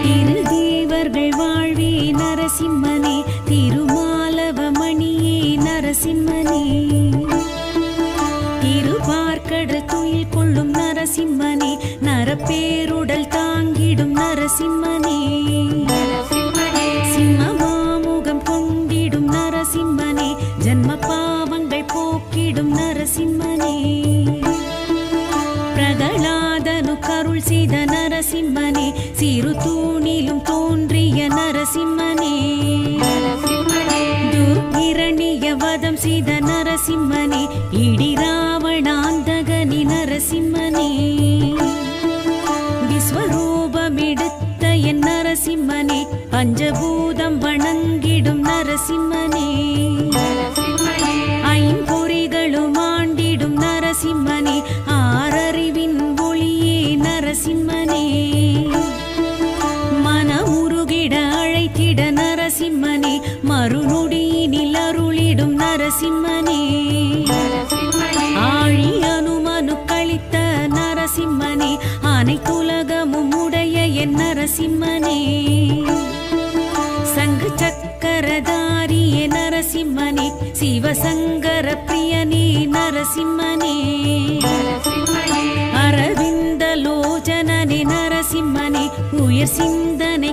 திருதேவர்கள் வாழ்வே நரசிம்மனே, திருமாலவமணியே நரசிம்மனே, திருவார்கடல் துயில் கொள்ளும் நரசிம்மனே, நரப்பேருடல் தாங்கிடும் நரசிம்மனே, சிம்மமாமுகம் கொண்டிடும் நரசிம்மனே, ஜன்ம பாவங்கள் போக்கிடும் நரசிம்மனே, பிரகலாதனு கருள் செய்த நரசிம்மனே, சிறு தூணிலும் தோன்றிய நரசிம்மனே, துர்கிரணிய வதம் செய்த நரசிம்மனே, இடி ராவணாந்தகனி நரசிம்மனே, விஸ்வரூபமெடுத்த என் நரசிம்மனே, பஞ்சபூதம் வணங்கிடும் நரசிம்மனே, ஐம்பொறிகளும் ஆண்டிடும் நரசிம்மனே, ஆறறிவின் ஒளியே நரசிம்மனே, மனமுருகிட அழைத்திட நரசிம்மனே, மறுநொடியினில் அருளிடும் நரசிம்மனே, ஆழி அனுமனு கழித்த நரசிம்மனே, அனைத்துலகமும் உடைய என் நரசிம்மனே, சங்கு சக்கரதாரிய நரசிம்மனே, சிவசங்கர பிரியனே நரசிம்மனே, அரவிந்த லோச்சனனே நரசிம்மனே, உயர் சிந்தனை